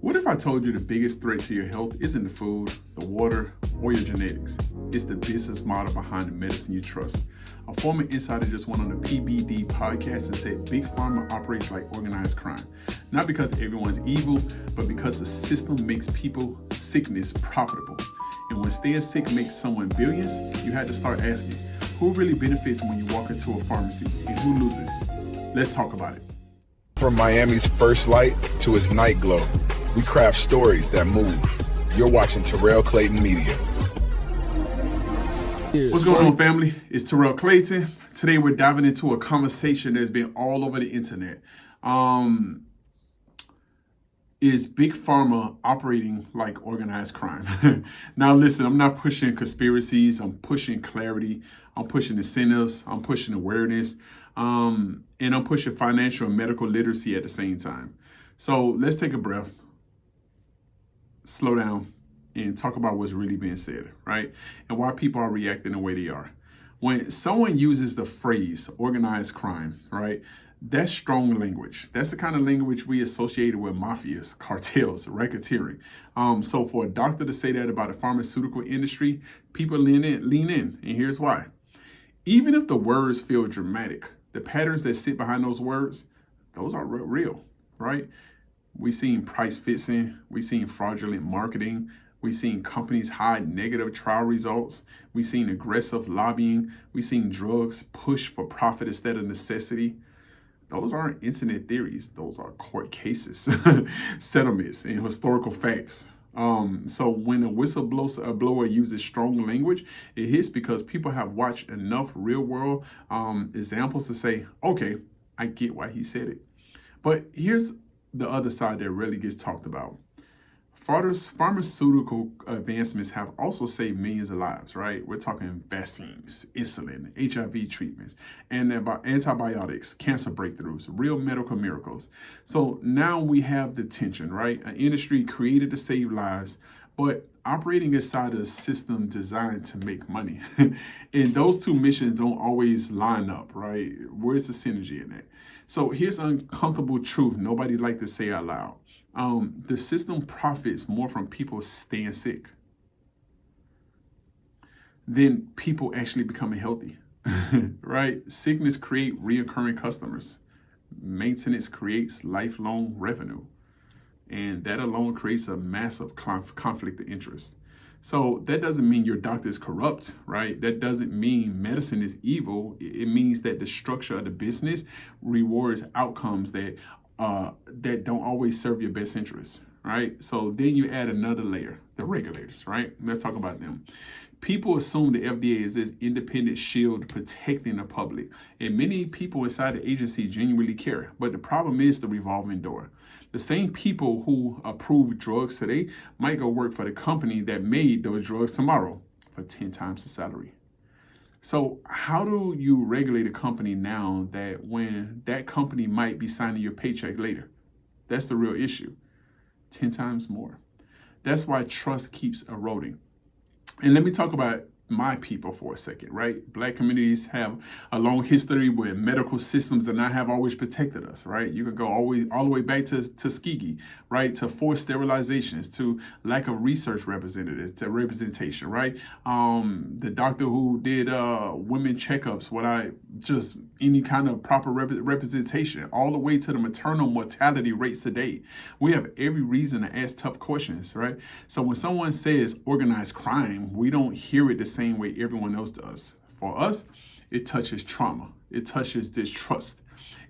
What if I told you the biggest threat to your health isn't the food, the water, or your genetics? It's the business model behind the medicine you trust. A former insider just went on the PBD podcast and said Big Pharma operates like organized crime. Not because everyone's evil, but because the system makes people's sickness profitable. And when staying sick makes someone billions, you had to start asking, who really benefits when you walk into a pharmacy and who loses? Let's talk about it. From Miami's first light to its night glow, we craft stories that move. You're watching Terrell Clayton Media. What's going on, family? It's Terrell Clayton. Today we're diving into a conversation that's been all over the internet. Is Big Pharma operating like organized crime? Now listen, I'm not pushing conspiracies. I'm pushing clarity. I'm pushing incentives. I'm pushing awareness. And I'm pushing financial and medical literacy at the same time. So let's take a breath, slow down, and talk about what's really being said, right? And why people are reacting the way they are. When someone uses the phrase organized crime, right? That's strong language. That's the kind of language we associated with mafias, cartels, racketeering. So for a doctor to say that about the pharmaceutical industry, people lean in, and here's why. Even if the words feel dramatic, the patterns that sit behind those words, those are real, right? We've seen price fixing, we've seen fraudulent marketing, we've seen companies hide negative trial results, we've seen aggressive lobbying, we've seen drugs push for profit instead of necessity. Those aren't internet theories, those are court cases, settlements, and historical facts. So when a whistleblower uses strong language, it hits because people have watched enough real world examples to say, okay, I get why he said it. But here's the other side that really gets talked about. Pharmaceutical advancements have also saved millions of lives, right? We're talking vaccines, insulin, HIV treatments, and antibiotics, cancer breakthroughs, real medical miracles. So now we have the tension, right? An industry created to save lives, but operating inside a system designed to make money. And those two missions don't always line up, right? Where's the synergy in that? So here's an uncomfortable truth nobody like to say out loud. The system profits more from people staying sick than people actually becoming healthy, right? Sickness creates reoccurring customers. Maintenance creates lifelong revenue. And that alone creates a massive conflict of interest. So that doesn't mean your doctor is corrupt, right? That doesn't mean medicine is evil. It means that the structure of the business rewards outcomes that don't always serve your best interests, right? So then you add another layer, the regulators, right? Let's talk about them. People assume the FDA is this independent shield protecting the public, and many people inside the agency genuinely care. But the problem is the revolving door. The same people who approve drugs today might go work for the company that made those drugs tomorrow for 10 times the salary. So how do you regulate a company now that when that company might be signing your paycheck later? That's the real issue. 10 times more. That's why trust keeps eroding. And let me talk about my people for a second, right? Black communities have a long history where medical systems that not have always protected us, right? You can go all the way back to Tuskegee, right? To forced sterilizations, to lack of research representatives, to representation, right? The doctor who did women checkups, any kind of proper representation, all the way to the maternal mortality rates today. We have every reason to ask tough questions, right? So when someone says organized crime, we don't hear it the same way everyone else does. For us, it touches trauma. It touches distrust.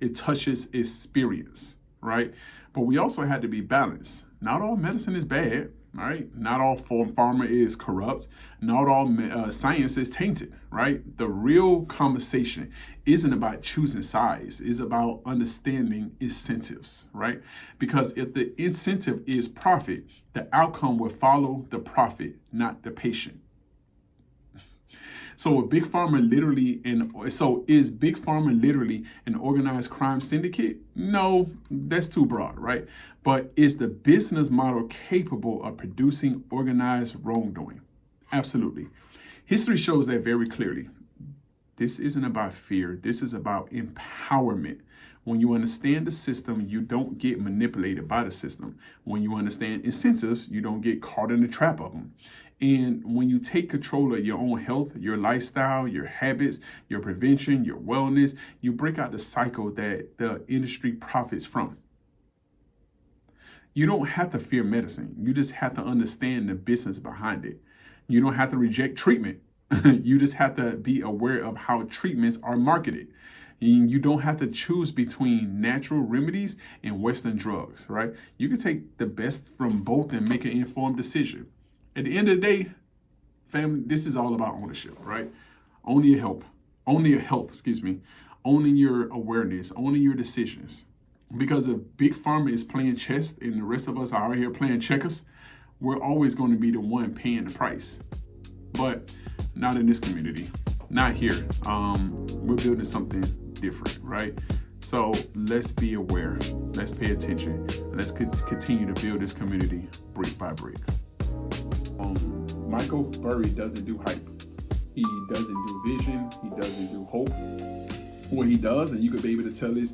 It touches experience, right? But we also had to be balanced. Not all medicine is bad, right? Not all pharma is corrupt. Not all science is tainted, right? The real conversation isn't about choosing sides. It's about understanding incentives, right? Because if the incentive is profit, the outcome will follow the profit, not the patient. So is Big Pharma literally an organized crime syndicate? No, that's too broad, right? But is the business model capable of producing organized wrongdoing? Absolutely. History shows that very clearly. This isn't about fear. This is about empowerment. When you understand the system, you don't get manipulated by the system. When you understand incentives, you don't get caught in the trap of them. And when you take control of your own health, your lifestyle, your habits, your prevention, your wellness, you break out the cycle that the industry profits from. You don't have to fear medicine. You just have to understand the business behind it. You don't have to reject treatment. You just have to be aware of how treatments are marketed. You don't have to choose between natural remedies and Western drugs, right? You can take the best from both and make an informed decision. At the end of the day, family, this is all about ownership, right? Owning your health, owning your awareness, owning your decisions. Because if Big Pharma is playing chess and the rest of us are out here playing checkers, we're always going to be the one paying the price. But not in this community, not here. We're building something different, right? So let's be aware, let's pay attention, and let's continue to build this community brick by brick. Michael Burry doesn't do hype. He doesn't do vision. He doesn't do hope. What he does, and you could be able to tell this